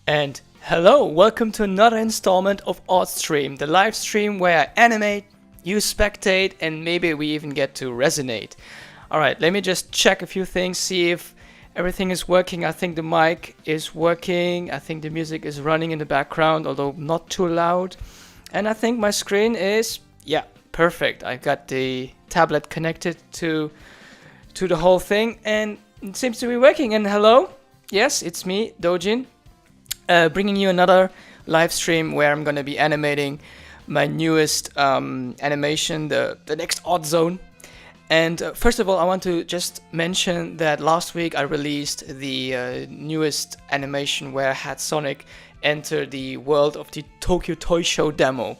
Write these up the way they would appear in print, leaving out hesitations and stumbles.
And hello, welcome to another installment of OddStream, the live stream where I animate, you spectate, and maybe we even get to resonate. Alright, let me just check a few things, see if everything is working. I think the mic is working, I think the music is running in the background, although not too loud. And I think my screen is, yeah, perfect. I got the tablet connected to the whole thing, and it seems to be working. And hello, yes, it's me, Dojin. Bringing you another live stream where I'm going to be animating my newest animation, the next Oddzone. And first of all, I want to just mention that last week I released the newest animation where I had Sonic enter the world of the Tokyo Toy Show demo.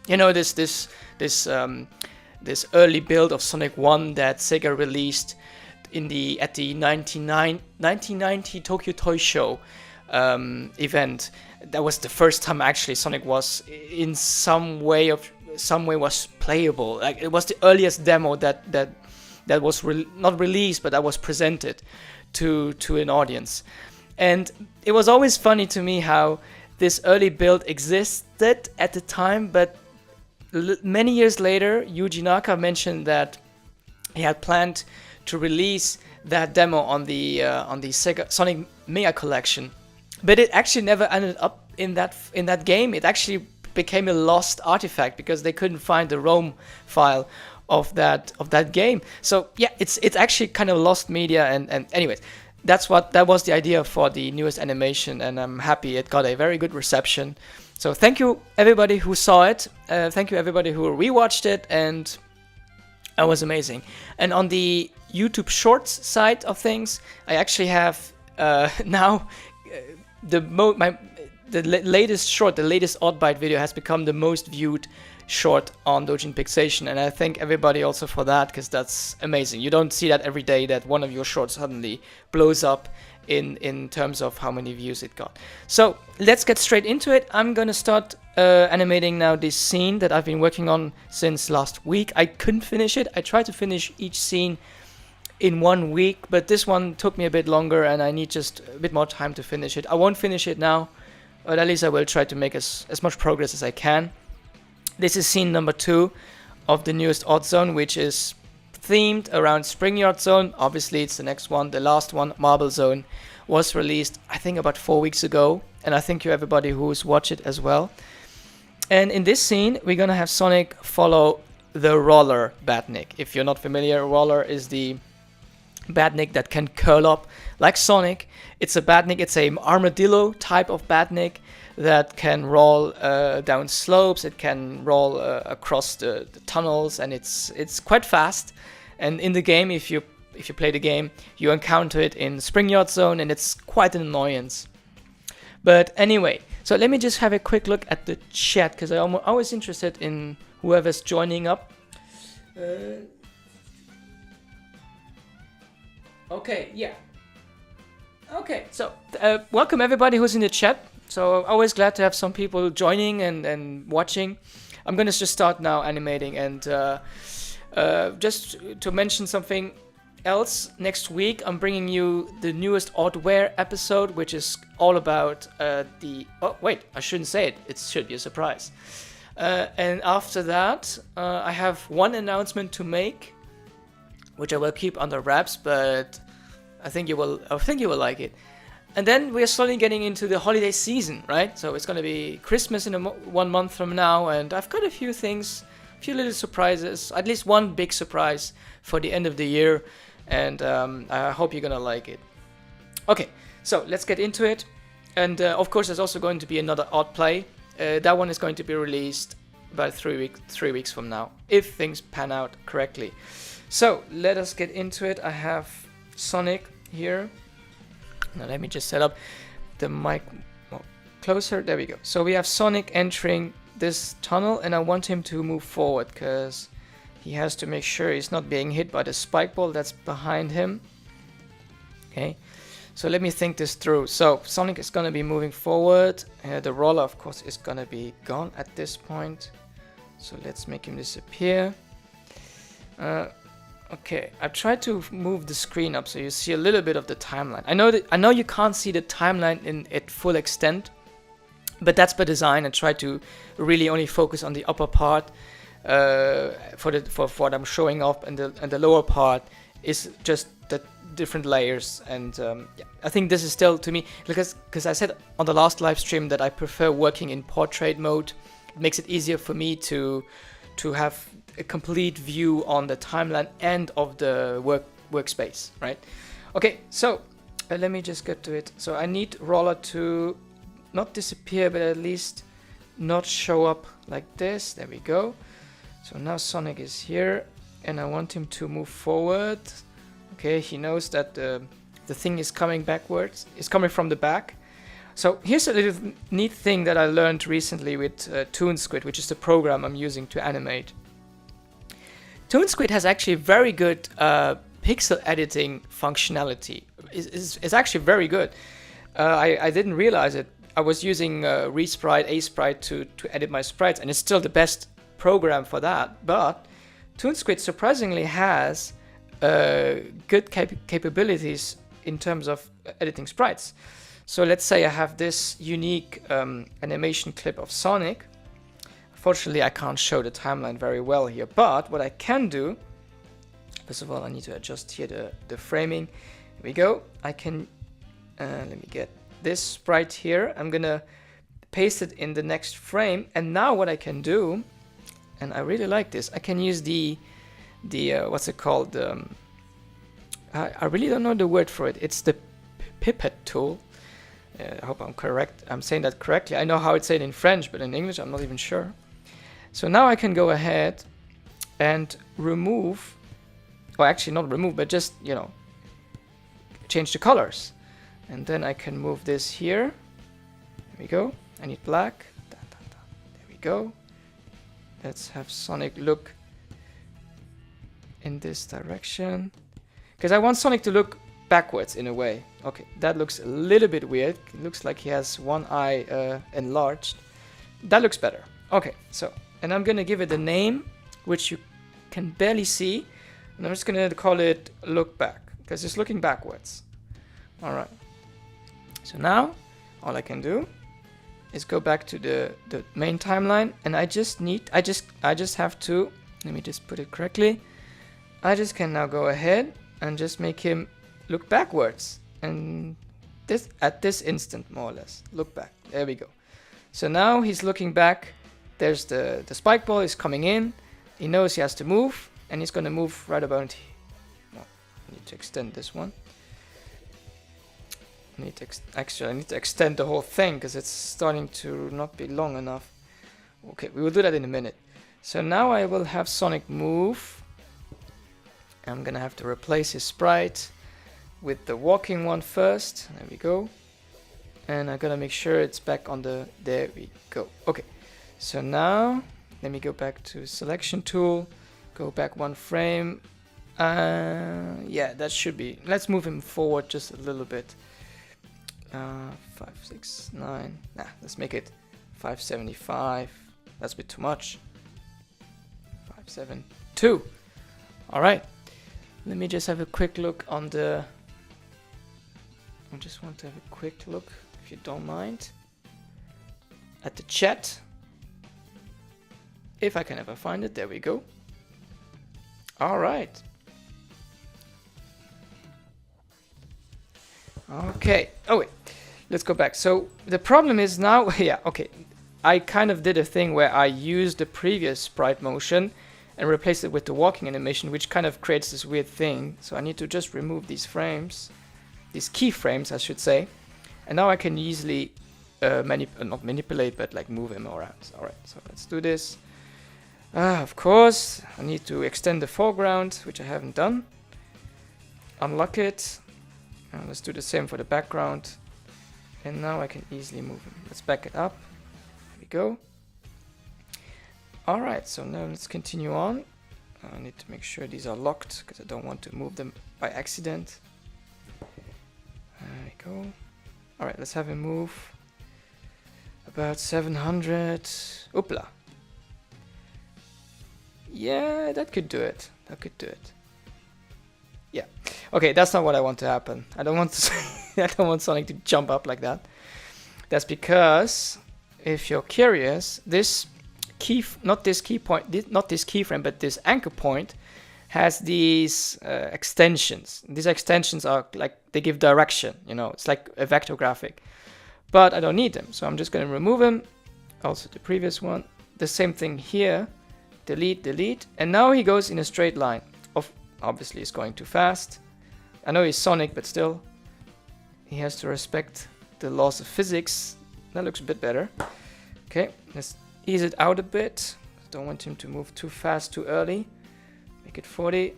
You know, this early build of Sonic 1 that Sega released at the 1990 Tokyo Toy Show event. That was the first time actually Sonic was in some way was playable. Like, it was the earliest demo that was not released, but that was presented to an audience. And it was always funny to me how this early build existed at the time, but many years later Yuji Naka mentioned that he had planned to release that demo on the Sega Sonic Mega Collection. But it actually never ended up in that game. It actually became a lost artifact because they couldn't find the ROM file of that game. So yeah, it's actually kind of lost media. And anyways, that was the idea for the newest animation, and I'm happy it got a very good reception. So thank you everybody who saw it. Thank you everybody who rewatched it, and it was amazing. And on the YouTube Shorts side of things, I actually have now. The latest short, the latest Oddbite video has become the most viewed short on Dojin Pixation, and I thank everybody also for that, because that's amazing. You don't see that every day, that one of your shorts suddenly blows up in terms of how many views it got. So let's get straight into it. I'm gonna start animating now this scene that I've been working on since last week. I couldn't finish it. I tried to finish each scene in 1 week, but this one took me a bit longer and I need just a bit more time to finish it. I won't finish it now, but at least I will try to make as much progress as I can. This is scene number 2 of the newest Oddzone, which is themed around Spring Yard Zone. Obviously it's the next one. The last one, Marble Zone, was released I think about 4 weeks ago, and I thank you everybody who's watched it as well. And in this scene we're gonna have Sonic follow the Roller Badnik. If you're not familiar, Roller is the Badnik that can curl up like Sonic. It's a Badnik, it's a armadillo type of Badnik that can roll down slopes. It can roll across the tunnels, and it's quite fast. And in the game, if you play the game, you encounter it in Spring Yard Zone, and it's quite an annoyance. But anyway, so let me just have a quick look at the chat, because I'm always interested in whoever's joining up. Okay, yeah. Okay, so welcome everybody who's in the chat. So always glad to have some people joining and watching. I'm gonna just start now animating, and just to mention something else, next week I'm bringing you the newest Oddware episode, which is all about oh wait, I shouldn't say it. It should be a surprise. And after that, I have one announcement to make, which I will keep under wraps, but I think you will like it. And then we are slowly getting into the holiday season, right? So it's going to be Christmas in 1 month from now, and I've got a few things, a few little surprises, at least one big surprise for the end of the year, and I hope you're going to like it. Okay, so let's get into it. And of course there's also going to be another Odd Play. That one is going to be released about 3 weeks from now, if things pan out correctly. So let us get into it. I have Sonic here. Now let me just set up the mic more closer. There we go. So we have Sonic entering this tunnel, and I want him to move forward because he has to make sure he's not being hit by the spike ball that's behind him. Okay, so let me think this through. So Sonic is going to be moving forward. The roller, of course, is going to be gone at this point. So let's make him disappear. Okay, I've tried to move the screen up so you see a little bit of the timeline. I know you can't see the timeline in its full extent, but that's by design. I try to really only focus on the upper part for what I'm showing off, and the lower part is just the different layers. And yeah, I think this is still, to me, because I said on the last live stream that I prefer working in portrait mode. It makes it easier for me to have a complete view on the timeline and of the workspace, right? Okay, so let me just get to it. So I need Roller to not disappear, but at least not show up like this. There we go. So now Sonic is here, and I want him to move forward. Okay, he knows that the thing is coming backwards. It's coming from the back. So here's a little neat thing that I learned recently with Toonsquid, which is the program I'm using to animate. Toonsquid has actually very good pixel editing functionality. It's actually very good. I didn't realize it. I was using Resprite, Asprite to edit my sprites, and it's still the best program for that. But Toonsquid surprisingly has good capabilities in terms of editing sprites. So let's say I have this unique animation clip of Sonic. Unfortunately, I can't show the timeline very well here, but what I can do, first of all, I need to adjust here the framing. Here we go. I can, let me get this sprite here. I'm gonna paste it in the next frame, and now what I can do, and I really like this, I can use the what's it called? I really don't know the word for it. It's the pipette tool. I hope I'm saying that correctly. I know how it's said in French, but in English I'm not even sure. So now I can go ahead and remove, or actually not remove, but just, you know, change the colors. And then I can move this here. There we go. I need black. There we go. Let's have Sonic look in this direction, because I want Sonic to look backwards in a way. Okay, that looks a little bit weird. It looks like he has one eye enlarged. That looks better. Okay, so, and I'm gonna give it a name which you can barely see, and I'm just gonna call it look back, because it's looking backwards. All right, so now all I can do is go back to the main timeline, and I just have to, let me just put it correctly, I just can now go ahead and just make him look backwards, and this at this instant, more or less, look back. There we go. So now he's looking back. There's the spike ball is coming in. He knows he has to move, and he's going to move right about here. No, I need to extend this one. I need to extend the whole thing because it's starting to not be long enough. Okay, we will do that in a minute. So now I will have Sonic move. I'm gonna have to replace his sprite with the walking one first. There we go. And I'm gonna make sure it's back on the, there we go. Okay, so now let me go back to selection tool, go back one frame. Yeah, that should be, let's move him forward just a little bit. 5, 6, 9, nah, let's make it 575. That's a bit too much. 5, 7, 2. All right. Let me just have a quick look on the... I just want to have a quick look, if you don't mind, at the chat. If I can ever find it, there we go. All right. Okay. Oh wait, let's go back. So the problem is now, yeah, okay. I kind of did a thing where I used the previous sprite motion and replace it with the walking animation, which kind of creates this weird thing. So I need to just remove these frames, these keyframes, I should say. And now I can easily not manipulate, but like move him around. All right, so let's do this. Of course, I need to extend the foreground, which I haven't done. Unlock it. Let's do the same for the background. And now I can easily move him. Let's back it up. There we go. Alright, so now let's continue on. I need to make sure these are locked because I don't want to move them by accident. There we go. Alright, let's have him move about 700. Oopla. Yeah, that could do it. That could do it. Okay, that's not what I want to happen. I don't want to I don't want Sonic to jump up like that. That's because, if you're curious, this not this keyframe, but this anchor point has these extensions. These extensions are like, they give direction, you know, it's like a vector graphic. But I don't need them, so I'm just going to remove them. Also the previous one. The same thing here. Delete, delete. And now he goes in a straight line. Obviously he's going too fast. I know he's Sonic, but still. He has to respect the laws of physics. That looks a bit better. Okay, let's ease it out a bit. Don't want him to move too fast too early. Make it 40.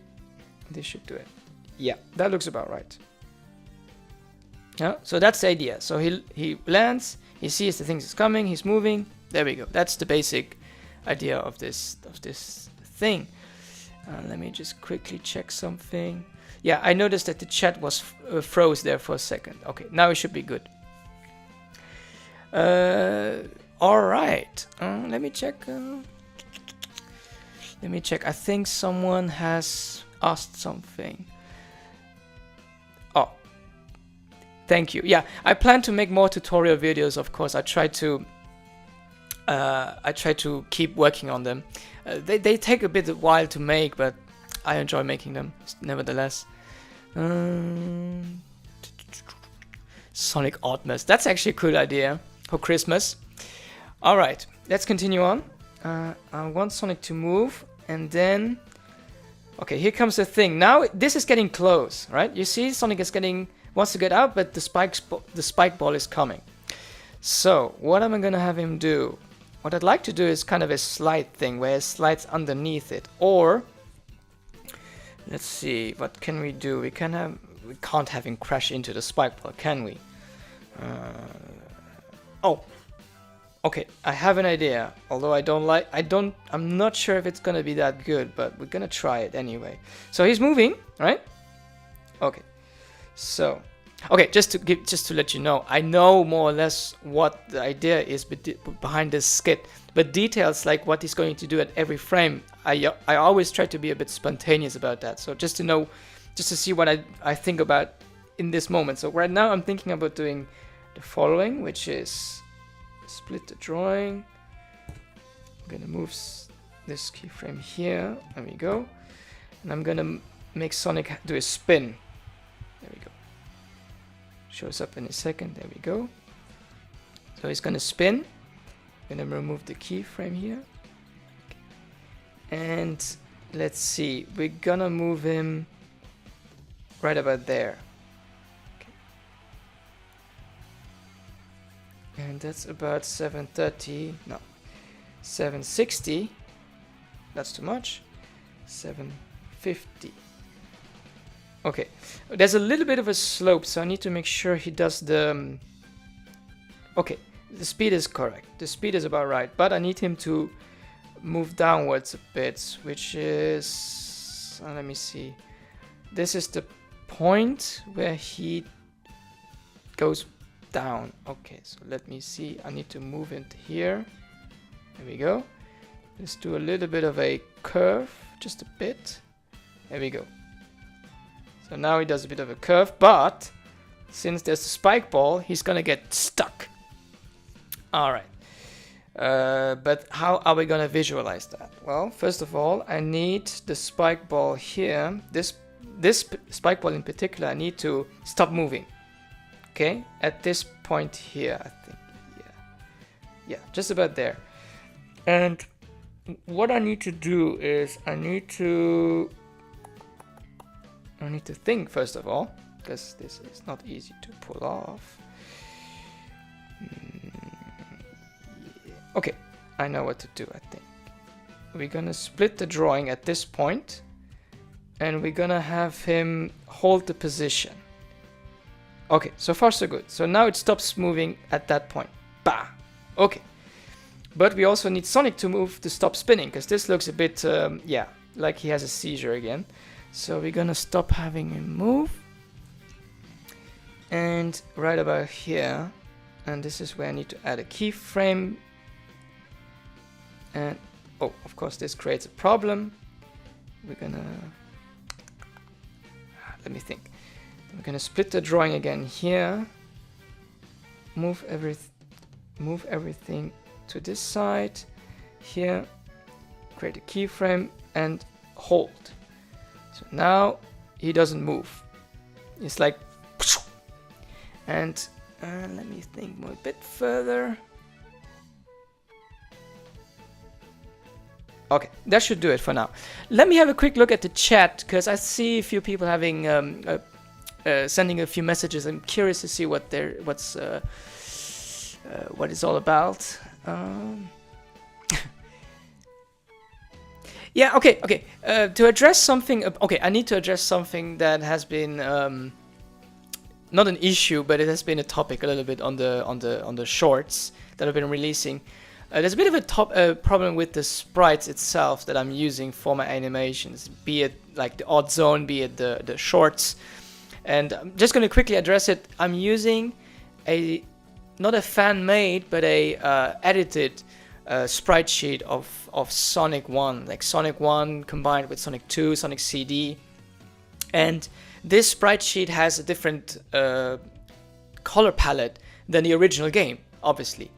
This should do it. Yeah, that looks about right. Yeah, so that's the idea. So he lands, he sees the things is coming, he's moving. There we go. That's the basic idea of this thing. Let me just quickly check something. Yeah, I noticed that the chat was froze there for a second. Okay, now it should be good. All right. Let me check. Let me check. I think someone has asked something. Oh, thank you. Yeah, I plan to make more tutorial videos. Of course, I try to keep working on them. They take a bit of while to make, but I enjoy making them nevertheless. Sonic Oddmas. That's actually a cool idea for Christmas. All right, let's continue on. I want Sonic to move, and then... Okay, here comes the thing. Now this is getting close, right? You see, Sonic is wants to get out, but the spike ball is coming. So what am I gonna have him do? What I'd like to do is kind of a slide thing, where it slides underneath it. Or let's see, what can we do? We can't have him crash into the spike ball, can we? Oh. Okay, I have an idea, although I'm not sure if it's gonna be that good, but we're gonna try it anyway. So he's moving, right? Okay, so, okay, just to let you know, I know more or less what the idea is behind this skit, but details like what he's going to do at every frame, I always try to be a bit spontaneous about that. So just to know, just to see what I think about in this moment. So right now I'm thinking about doing the following, which is split the drawing. I'm gonna move this keyframe here. There we go. And I'm gonna make Sonic do a spin. There we go. Shows up in a second. There we go. So he's gonna spin. I'm gonna remove the keyframe here. And let's see. We're gonna move him right about there. And that's about 730, no, 760, that's too much, 750. Okay, there's a little bit of a slope, so I need to make sure he does the, okay, the speed is correct, the speed is about right, but I need him to move downwards a bit, which is, let me see, this is the point where he goes down. Okay, so let me see. I need to move it here. There we go. Let's do a little bit of a curve, just a bit. There we go. So now he does a bit of a curve, but since there's a spike ball, he's gonna get stuck. All right. But how are we gonna visualize that? Well, first of all, I need the spike ball here. This spike ball in particular, I need to stop moving. Okay, at this point here, I think, yeah, just about there. And what I need to do is I need to think first of all, because this is not easy to pull off. Okay, I know what to do. I think we're gonna split the drawing at this point, and we're gonna have him hold the position. Okay, so far so good. So now it stops moving at that point. Bah! Okay. But we also need Sonic to move to stop spinning, because this looks a bit, yeah, like he has a seizure again. So we're gonna stop having him move. And right about here, and this is where I need to add a keyframe. And, oh, of course this creates a problem. We're gonna... let me think. I'm gonna split the drawing again here. Move everything to this side. Here, create a keyframe and hold. So now he doesn't move. It's like, and let me think more a bit further. Okay, that should do it for now. Let me have a quick look at the chat, because I see a few people having sending a few messages. I'm curious to see what what it's all about. Yeah, okay. To address something, okay, I need to address something that has been not an issue, but it has been a topic a little bit on the shorts that I've been releasing. There's a bit of a problem with the sprites itself that I'm using for my animations, be it like the Oddzone, be it the shorts. And I'm just going to quickly address it. I'm using not a fan-made, but a edited sprite sheet of Sonic 1, like Sonic 1 combined with Sonic 2, Sonic CD. And this sprite sheet has a different color palette than the original game, obviously.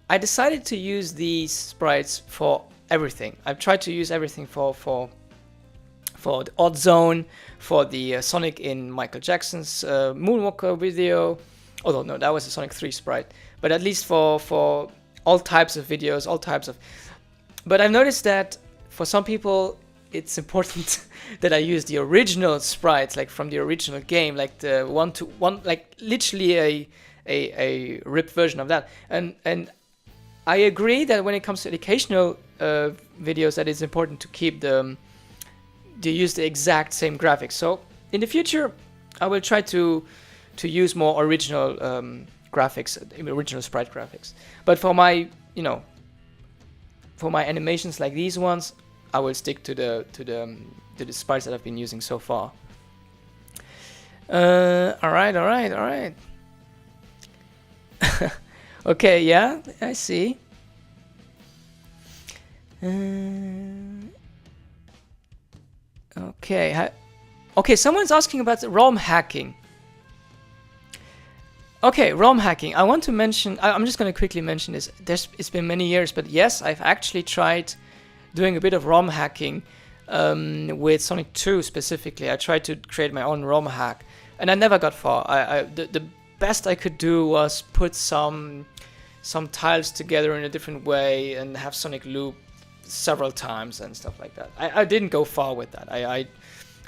I decided to use these sprites for everything. I've tried to use everything for the Oddzone, for the Sonic in Michael Jackson's Moonwalker video. Although no, that was a Sonic 3 sprite. But at least for all types of videos, all types of. But I've noticed that for some people, it's important that I use the original sprites, like from the original game, like the one, like literally a ripped version of that. And I agree that when it comes to educational videos, that it's important to keep to use the exact same graphics. So in the future, I will try to use more original graphics, original sprite graphics. But for my, for my animations like these ones, I will stick to the sprites that I've been using so far. All right. Okay, yeah, I see. Okay, someone's asking about the ROM hacking. Okay, ROM hacking. I want to mention, I'm just going to quickly mention this. It's been many years, but yes, I've actually tried doing a bit of ROM hacking with Sonic 2 specifically. I tried to create my own ROM hack, and I never got far. The best I could do was put some tiles together in a different way and have Sonic loop several times and stuff like that. I didn't go far with that. I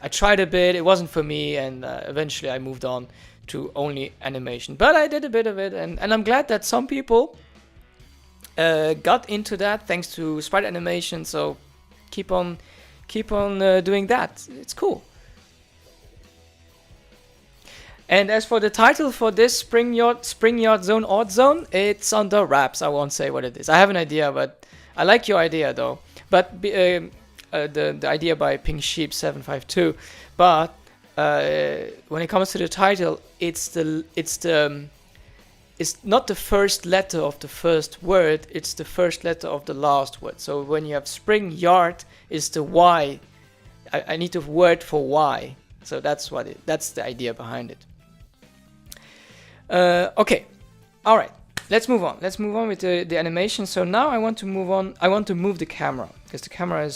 tried a bit, it wasn't for me, and eventually I moved on to only animation. But I did a bit of it, and I'm glad that some people got into that thanks to sprite animation. So keep on doing that. It's cool. And as for the title for this Spring Yard Zone Oddzone, it's under wraps. I won't say what it is. I have an idea, but I like your idea though. But the idea by Pink Sheep 752. But when it comes to the title, it's not the first letter of the first word. It's the first letter of the last word. So when you have Spring Yard, it's the Y. I need a word for Y. So that's the idea behind it. Okay, all right. Let's move on. Let's move on with the animation. So now I want to move on. I want to move the camera because the camera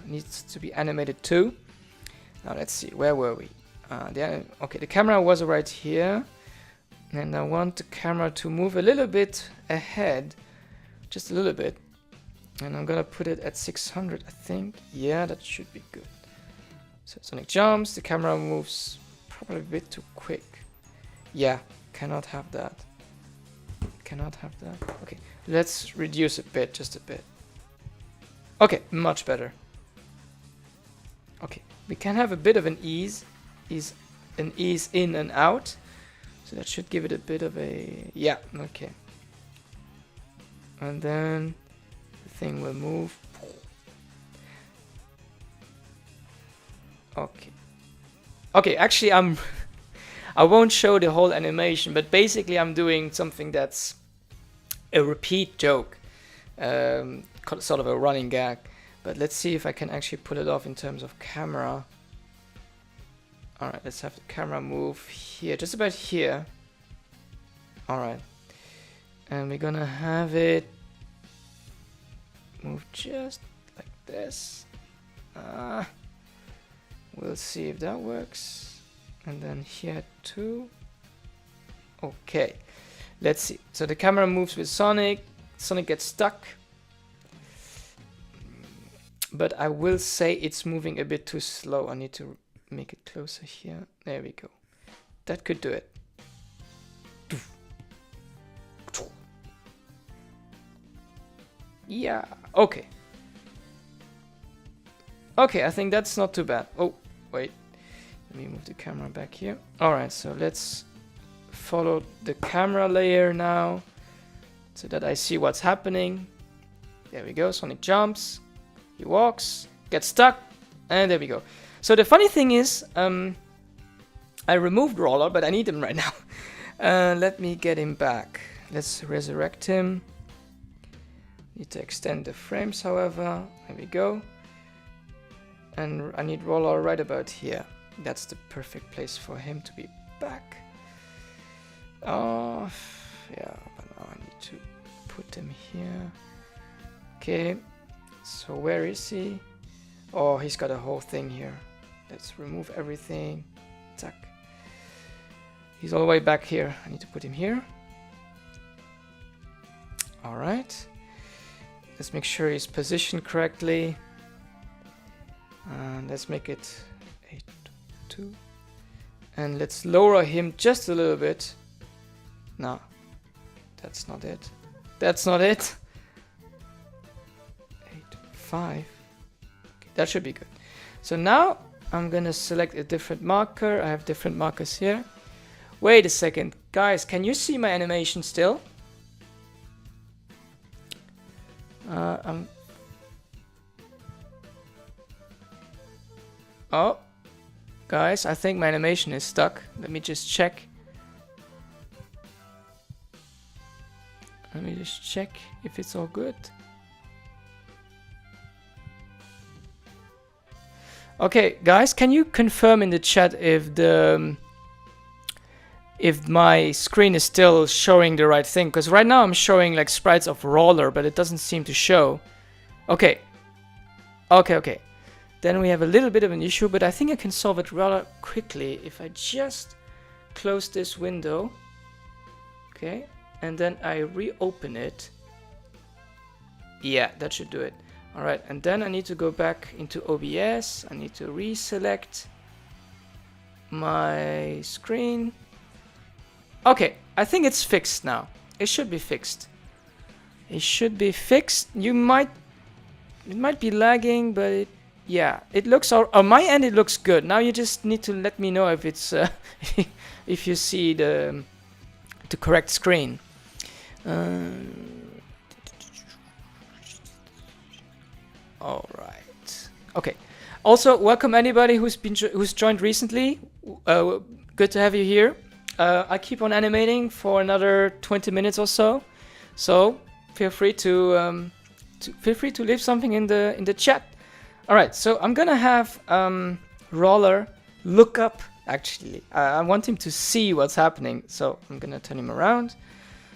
needs to be animated too. Now let's see. Where were we? Okay, the camera was right here, and I want the camera to move a little bit ahead, just a little bit. And I'm gonna put it at 600, I think. Yeah, that should be good. So Sonic jumps. The camera moves probably a bit too quick. Yeah, cannot have that. Cannot have that. Okay, let's reduce a bit, just a bit. Okay, much better. Okay, we can have a bit of an ease in and out. So that should give it a bit of a, yeah, okay. And then the thing will move. Okay. Okay, actually I won't show the whole animation, but basically I'm doing something that's a repeat joke, sort of a running gag. But let's see if I can actually pull it off in terms of camera. Alright, let's have the camera move here, just about here. Alright. And we're gonna have it move just like this. We'll see if that works. And then here too. Okay. Let's see. So the camera moves with Sonic. Sonic gets stuck. But I will say it's moving a bit too slow. I need to make it closer here. There we go. That could do it. Yeah, okay. Okay, I think that's not too bad. Oh, wait. Let me move the camera back here. Alright, so let's follow the camera layer now so that I see what's happening. There we go. Sonic jumps. He walks, gets stuck, and there we go. So the funny thing is, I removed Roller, but I need him right now. Let me get him back. Let's resurrect him. Need to extend the frames, however. There we go. And I need Roller right about here. That's the perfect place for him to be back. Oh, yeah, but now I need to put him here. Okay, so where is he? Oh, he's got a whole thing here. Let's remove everything. Zack. He's all the way back here. I need to put him here. All right. Let's make sure he's positioned correctly. And let's make it 8, 2. And let's lower him just a little bit. No, that's not it. That's not it. 8, 5. Okay, that should be good. So now I'm gonna select a different marker. I have different markers here. Wait a second, guys, can you see my animation still? Oh, guys, I think my animation is stuck. Let me just check. Let me just check if it's all good. Okay, guys, can you confirm in the chat if my screen is still showing the right thing? Because right now I'm showing like sprites of Roller, but it doesn't seem to show. Okay. Okay. Then we have a little bit of an issue, but I think I can solve it rather quickly if I just close this window. Okay, and then I reopen it. Yeah, that should do it. All right, and then I need to go back into OBS. I need to reselect my screen. Okay, I think it's fixed now. It should be fixed. It should be fixed. It might be lagging, but yeah, it looks on my end. It looks good. Now you just need to let me know if it's if you see the correct screen. All right. Okay. Also, welcome anybody who's joined recently. Good to have you here. I keep on animating for another 20 minutes or so. So feel free to leave something in the chat. All right, so I'm gonna have Roller look up. Actually, I want him to see what's happening, so I'm gonna turn him around.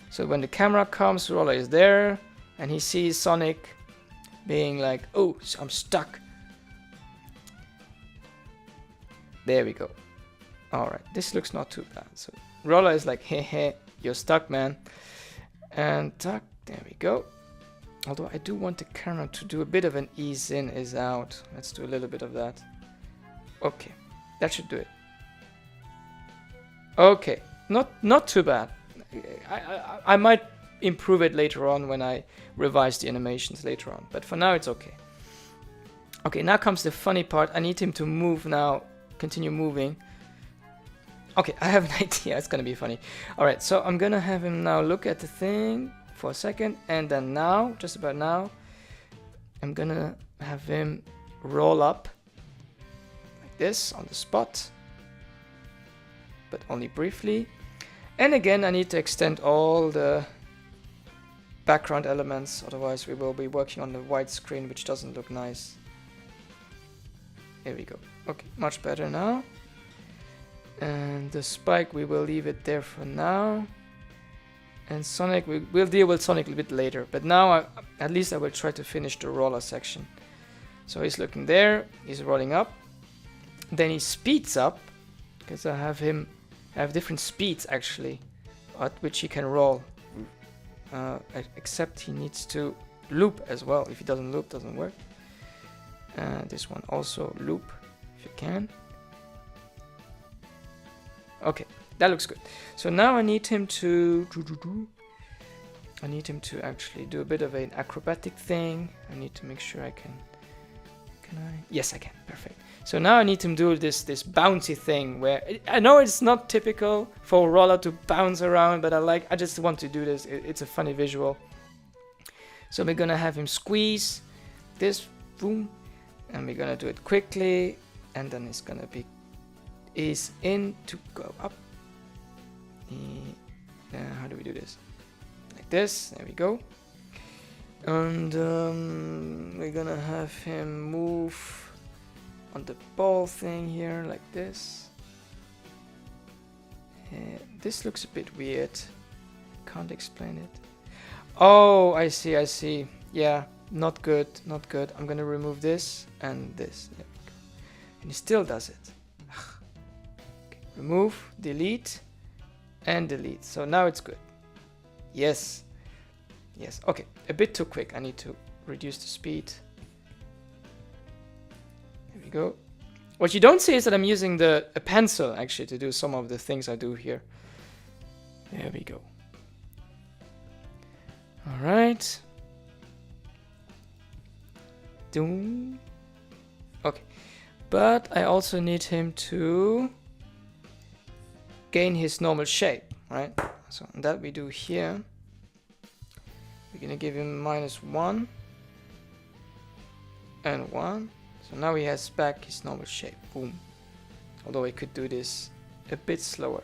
So when the camera comes, Roller is there, and he sees Sonic being like, "Oh, I'm stuck." There we go. All right, this looks not too bad. So Roller is like, "Hey, you're stuck, man." And there we go. Although I do want the camera to do a bit of an ease in, ease out. Let's do a little bit of that. Okay, that should do it. Okay, not too bad. I might improve it later on when I revise the animations later on. But for now, it's okay. Okay, now comes the funny part. I need him to move now. Continue moving. Okay, I have an idea. It's gonna be funny. All right, so I'm gonna have him now look at the thing for a second, and then now, just about now, I'm gonna have him roll up like this on the spot, but only briefly. And again, I need to extend all the background elements, otherwise we will be working on the white screen, which doesn't look nice. Here we go. Okay, much better now. And the spike, we will leave it there for now. And Sonic, we'll deal with Sonic a bit later. But now, at least I will try to finish the roller section. So he's looking there, he's rolling up. Then he speeds up, because I have different speeds actually, at which he can roll. Except he needs to loop as well. If he doesn't loop, doesn't work. This one also loop, if you can. Okay, that looks good. So now I need him to actually do a bit of an acrobatic thing. I need to make sure I can I? Yes, I can. Perfect. So now I need him to do this bouncy thing where I know it's not typical for a roller to bounce around, but I just want to do this. It's a funny visual. So we're gonna have him squeeze this, boom, and we're gonna do it quickly, and then it's gonna be ease in to go up. How do we do this? Like this. There we go. And we're gonna have him move on the ball thing here like this. This looks a bit weird. Can't explain it. Oh, I see. Yeah, not good. I'm gonna remove this and this. There we go. And he still does it. Okay. Remove, delete, and delete. So now it's good. Yes. Okay. A bit too quick. I need to reduce the speed. There we go. What you don't see is that I'm using a pencil actually to do some of the things I do here. There we go. All right. Doom. Okay. But I also need him to gain his normal shape, right? So that we do here. We're gonna give him -1 and 1. So now he has back his normal shape. Boom. Although I could do this a bit slower.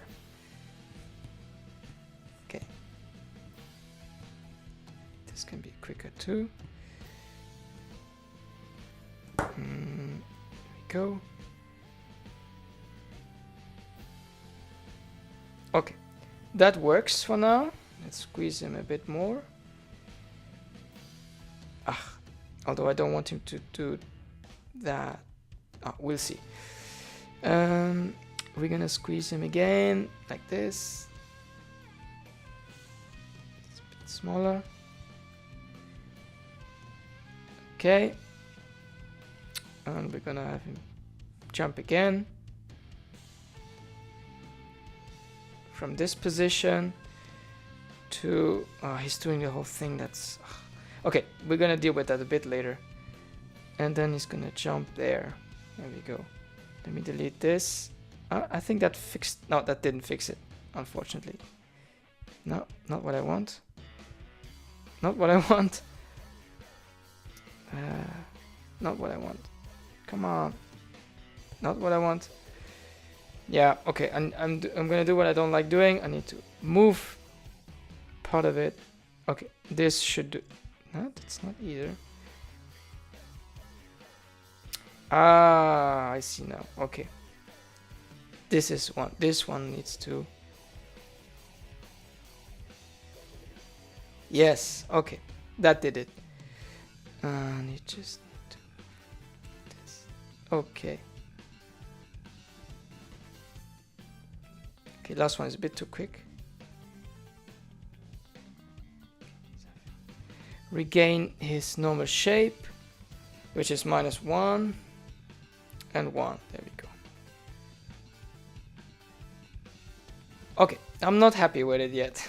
Okay. This can be quicker too. There we go. Okay. That works for now. Let's squeeze him a bit more. Although I don't want him to do that. We'll see. We're gonna squeeze him again like this. It's a bit smaller. Okay. And we're gonna have him jump again from this position to he's doing the whole thing. That's okay, we're gonna deal with that a bit later. And then he's gonna jump there. There we go. Let me delete this. I think that fixed. No, that didn't fix it, unfortunately. No, not what I want. Not what I want. Not what I want. Come on. Not what I want. Yeah, okay. I'm gonna do what I don't like doing. I need to move part of it. Okay, this should do. No, that's not either. I see now. Okay. This is one. This one needs to. Yes. Okay. That did it. And it just do this. Okay. Okay. Last one is a bit too quick. Regain his normal shape, which is -1 and 1. There we go. Okay, I'm not happy with it yet.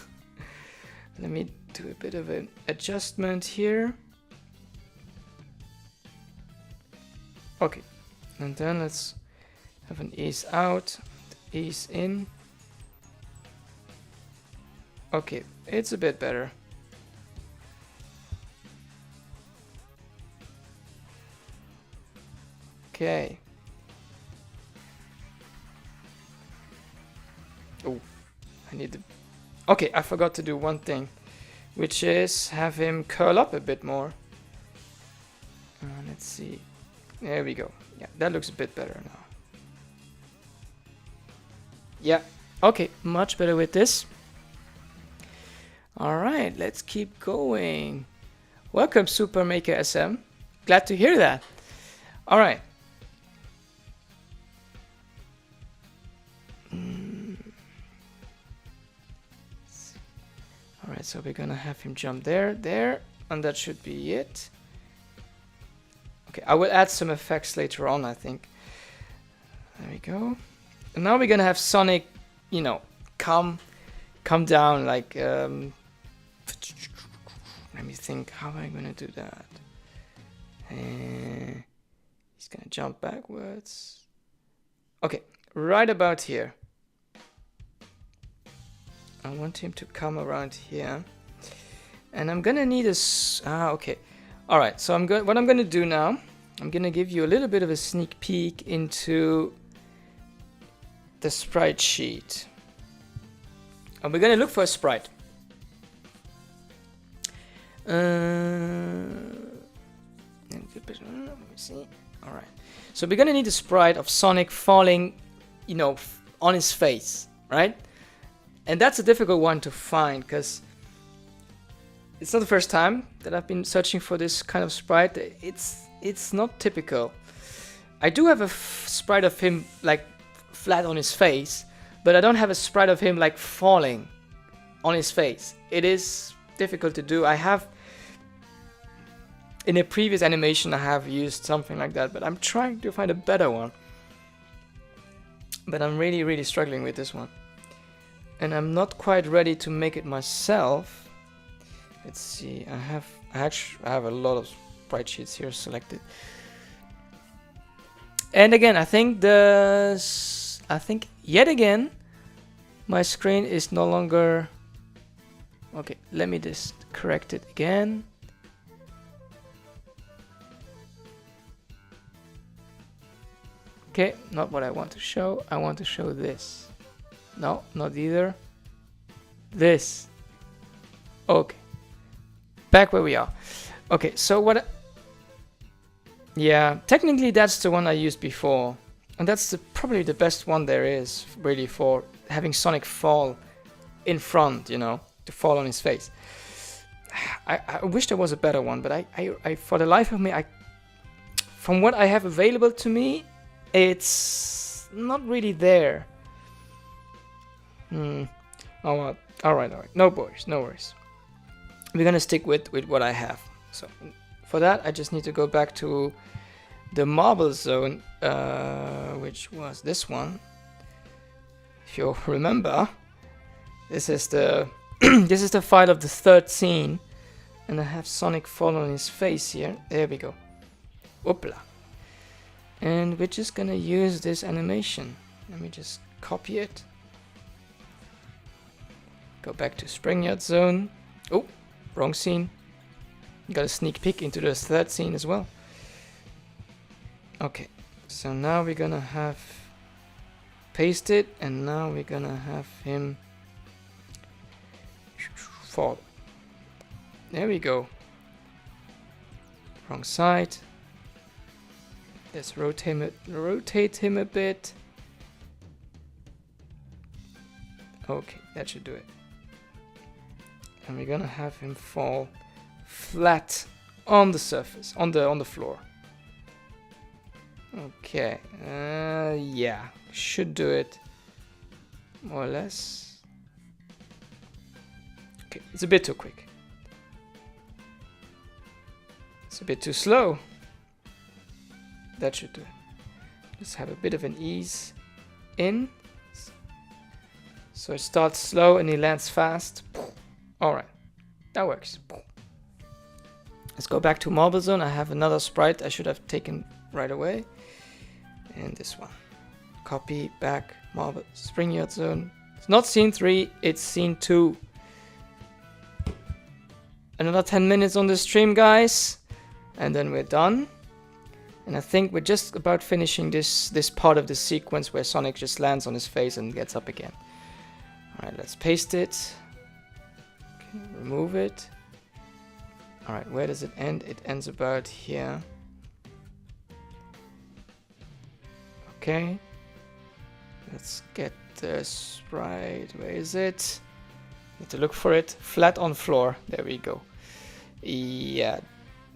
Let me do a bit of an adjustment here. Okay, and then let's have an ease out, ease in. Okay, it's a bit better. Okay. Oh, I need to. Okay, I forgot to do one thing. which is have him curl up a bit more. Let's see. There we go. Yeah, that looks a bit better now. Yeah, okay, much better with this. All right, let's keep going. Welcome, Super Maker SM. Glad to hear that. All right. All right, so we're gonna have him jump there, and that should be it. Okay, I will add some effects later on, I think. There we go. And now we're gonna have Sonic, you know, come down like. Let me think. How am I gonna do that? He's gonna jump backwards. Okay, right about here. I want him to come around here, and I'm gonna need a. Okay, all right. So what I'm gonna do now. I'm gonna give you a little bit of a sneak peek into the sprite sheet, and we're gonna look for a sprite. Let me see. All right. So we're gonna need a sprite of Sonic falling, you know, on his face, right? And that's a difficult one to find because it's not the first time that I've been searching for this kind of sprite. It's not typical. I do have a sprite of him like flat on his face, but I don't have a sprite of him like falling on his face. It is difficult to do. I have in a previous animation I have used something like that, but I'm trying to find a better one. But I'm really struggling with this one. And I'm not quite ready to make it myself. Let's see. I have a lot of sprite sheets here selected. And again, I think yet again my screen is no longer. Okay, let me just correct it again. Okay, not what I want to show. I want to show this. No, not either. This. Okay. Back where we are. Okay, so what... Yeah, technically that's the one I used before. And that's probably the best one there is, really, for having Sonic fall in front, you know, to fall on his face. I wish there was a better one, but I for the life of me, from what I have available to me, it's not really there. Oh, well, all right. No worries. We're gonna stick with what I have. So for that, I just need to go back to the marble zone, which was this one. If you remember, this is the this is the file of the third scene, and I have Sonic fall on his face here. There we go. Oopla. And we're just gonna use this animation. Let me just copy it. Go back to Oddzone. Oh, wrong scene. Got a sneak peek into the third scene as well. Okay, so now we're gonna have paste it, and now we're gonna have him fall. There we go. Wrong side. Let's rotate him a bit. Okay, that should do it. And we're gonna have him fall flat on the surface, on the floor. Okay, yeah, should do it more or less. Okay, it's a bit too quick. It's a bit too slow. That should do it. Just have a bit of an ease in. So it starts slow and he lands fast. Alright, that works. Let's go back to Marble Zone. I have another sprite I should have taken right away. And this one. Copy, back, Marble, Spring Zone. It's not scene 3, it's scene 2. Another 10 minutes on the stream, guys. And then we're done. And I think we're just about finishing this part of the sequence where Sonic just lands on his face and gets up again. Alright, let's paste it. Okay, remove it. All right, where does it end? It ends about here. Okay. Let's get the sprite. Where is it? Need to look for it. Flat on floor. There we go. Yeah.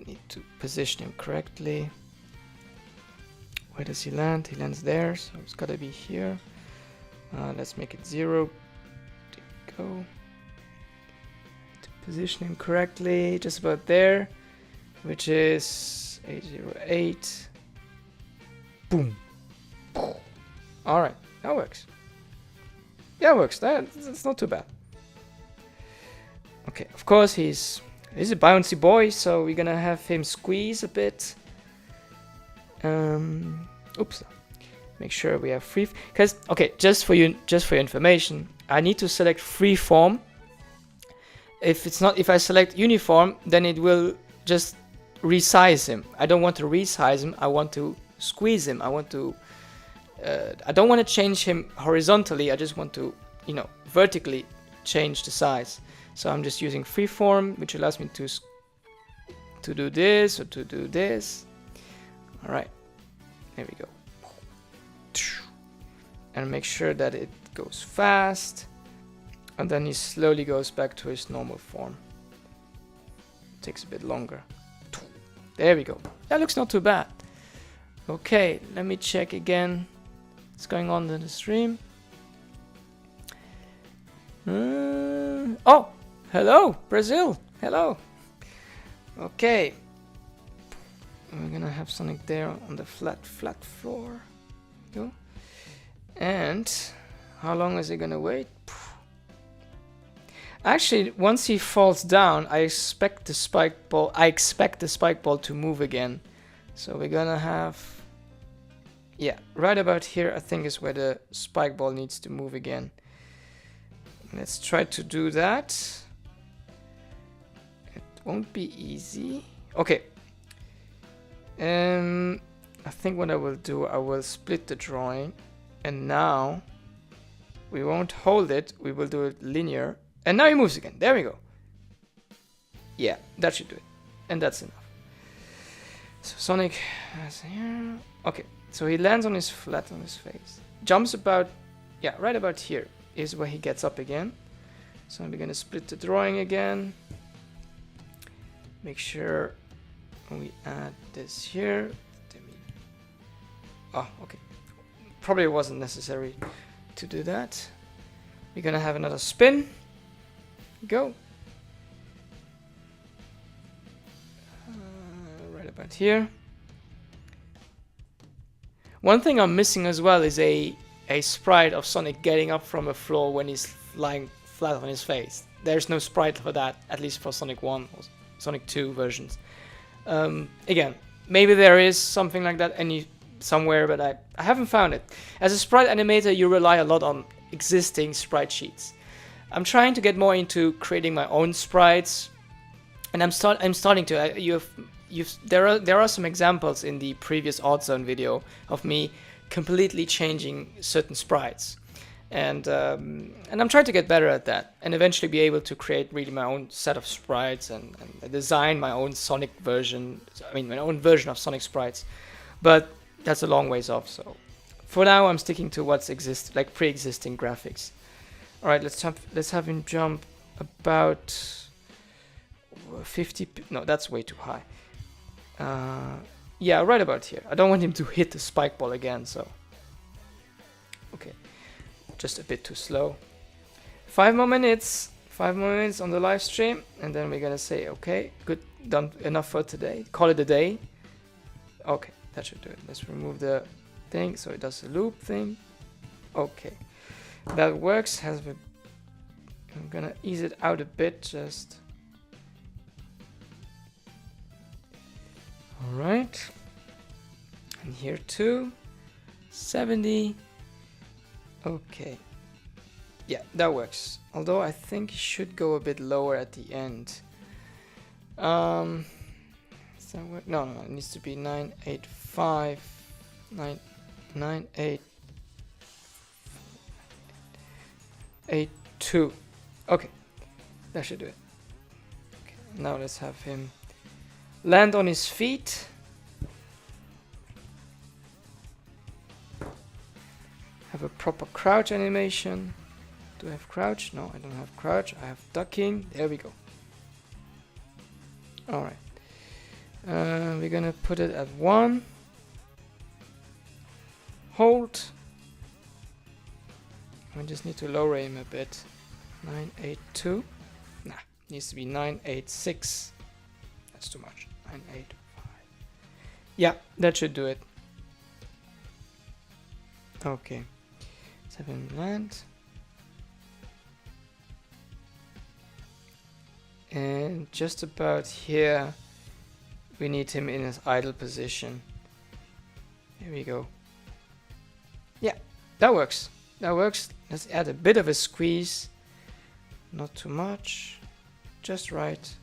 Need to position him correctly. Where does he land? He lands there, so it's gotta be here. Let's make it 0. There we go. To position him correctly, just about there, which is 808. Boom. All right, that works. Yeah, it works. That's not too bad. Okay, of course he's a bouncy boy, so we're gonna have him squeeze a bit. Oops. Make sure we have free. Because okay, just for your information, I need to select freeform. If I select uniform, then it will just resize him. I don't want to resize him. I want to squeeze him. I don't want to change him horizontally. I just want to, vertically change the size. So I'm just using freeform, which allows me to do this or to do this. All right, there we go. And make sure that it goes fast, and then he slowly goes back to his normal form. Takes a bit longer. There we go. That looks not too bad. Okay, let me check again what's going on in the stream. Oh, hello, Brazil. Hello. Okay. We're gonna have Sonic there on the flat floor. Go. And how long is he gonna wait? Actually, once he falls down, I expect the spike ball to move again. So we're gonna have, yeah, right about here I think is where the spike ball needs to move again. Let's try to do that. It won't be easy. Okay. I think what I will do, I will split the drawing, and now we won't hold it, we will do it linear, and now he moves again. There we go. Yeah, that should do it, and that's enough. So Sonic is here. Okay, so he lands on his flat on his face, jumps about, yeah, right about here is where he gets up again. So we're gonna split the drawing again, make sure we add this here. Oh, okay. Probably wasn't necessary to do that. We're gonna have another spin. Go. Right about here. One thing I'm missing as well is a sprite of Sonic getting up from a floor when he's lying flat on his face. There's no sprite for that, at least for Sonic 1 or Sonic 2 versions. Again, maybe there is something like that somewhere, but I haven't found it. As a sprite animator, you rely a lot on existing sprite sheets. I'm trying to get more into creating my own sprites, and I'm starting to. There are some examples in the previous Oddzone video of me completely changing certain sprites, and I'm trying to get better at that, and eventually be able to create really my own set of sprites and design my own Sonic version. I mean, my own version of Sonic sprites, but that's a long ways off. So for now, I'm sticking to what's like pre-existing graphics. All right, let's have him jump about 50. No, that's way too high. Yeah, right about here. I don't want him to hit the spike ball again, so okay, just a bit too slow. 5 more minutes. 5 more minutes on the live stream, and then we're gonna say, okay, good, done, enough for today. Call it a day. Okay, that should do it. Let's remove the thing so it does the loop thing. Okay, that works. I'm gonna ease it out a bit, just. All right, and here too, 70. Okay, yeah, that works. Although I think it should go a bit lower at the end. Does that work? No, it needs to be 985, 99882. Okay, that should do it. Okay, now let's have him land on his feet. Have a proper crouch animation. Do I have crouch? No, I don't have crouch. I have ducking. There we go. Alright. We're gonna put it at 1. Hold. I just need to lower him a bit. 982. Nah, needs to be 986. That's too much. 985. Yeah, that should do it. Okay. 7 land. And just about here, we need him in his idle position. Here we go. Yeah, that works. That works. Let's add a bit of a squeeze. Not too much. Just right.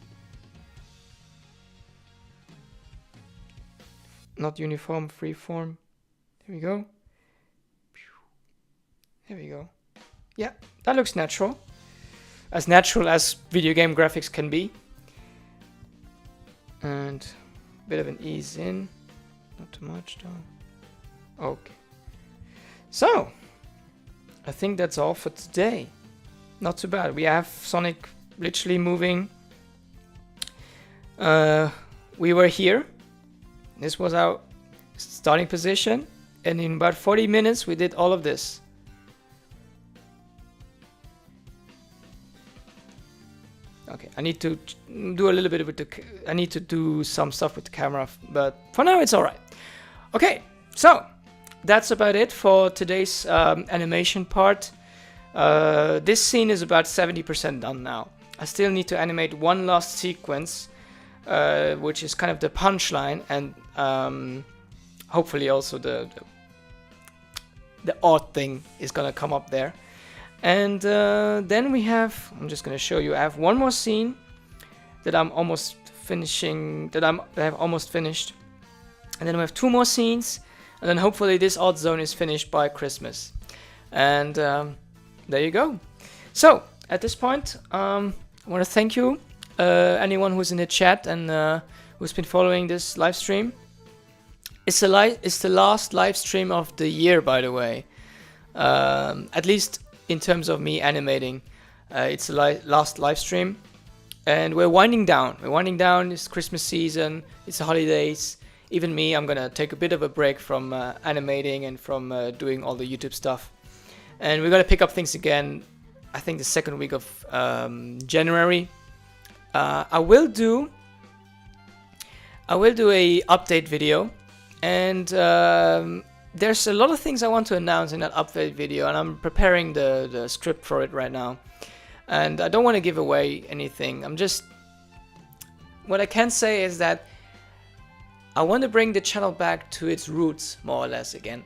Not uniform, freeform. There we go. There we go. Yeah, that looks natural. As natural as video game graphics can be. And a bit of an ease in. Not too much though. Okay. So, I think that's all for today. Not too bad. We have Sonic literally moving. We were here. This was our starting position. And in about 40 minutes, we did all of this. Okay, I need to do a little bit with the... I need to do some stuff with the camera, but for now it's alright. Okay, so that's about it for today's animation part. This scene is about 70% done now. I still need to animate one last sequence, which is kind of the punchline, and hopefully also the odd thing is gonna come up there. And then we have, I'm just going to show you, I have one more scene that I'm almost finishing, that I have almost finished. And then we have 2 more scenes, and then hopefully this Oddzone is finished by Christmas. And there you go. So, at this point, I want to thank you, anyone who's in the chat and who's been following this live stream. It's the last live stream of the year, by the way. At least in terms of me animating. It's the last live stream. And we're winding down. We're winding down. It's Christmas season. It's the holidays. Even me, I'm gonna take a bit of a break from animating and from doing all the YouTube stuff. And we're gonna pick up things again, I think the second week of January. I will do a update video. And there's a lot of things I want to announce in that update video, and I'm preparing the script for it right now. And I don't want to give away anything. What I can say is that I want to bring the channel back to its roots, more or less, again.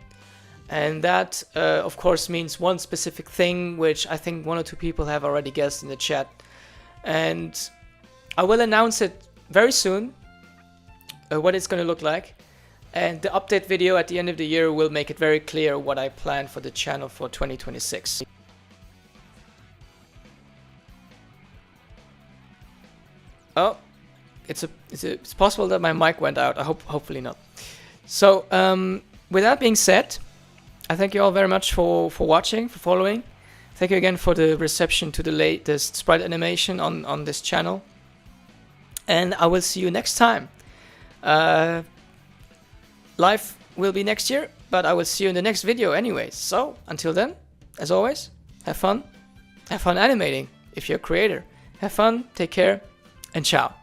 And that, of course, means one specific thing, which I think 1 or 2 people have already guessed in the chat. And I will announce it very soon, what it's going to look like. And the update video at the end of the year will make it very clear what I plan for the channel for 2026. Oh, it's possible that my mic went out. Hopefully not. So with that being said, I thank you all very much for watching, for following. Thank you again for the reception to the latest sprite animation on this channel. And I will see you next time. Live will be next year, but I will see you in the next video anyways. So, until then, as always, have fun animating if you're a creator. Have fun, take care, and ciao.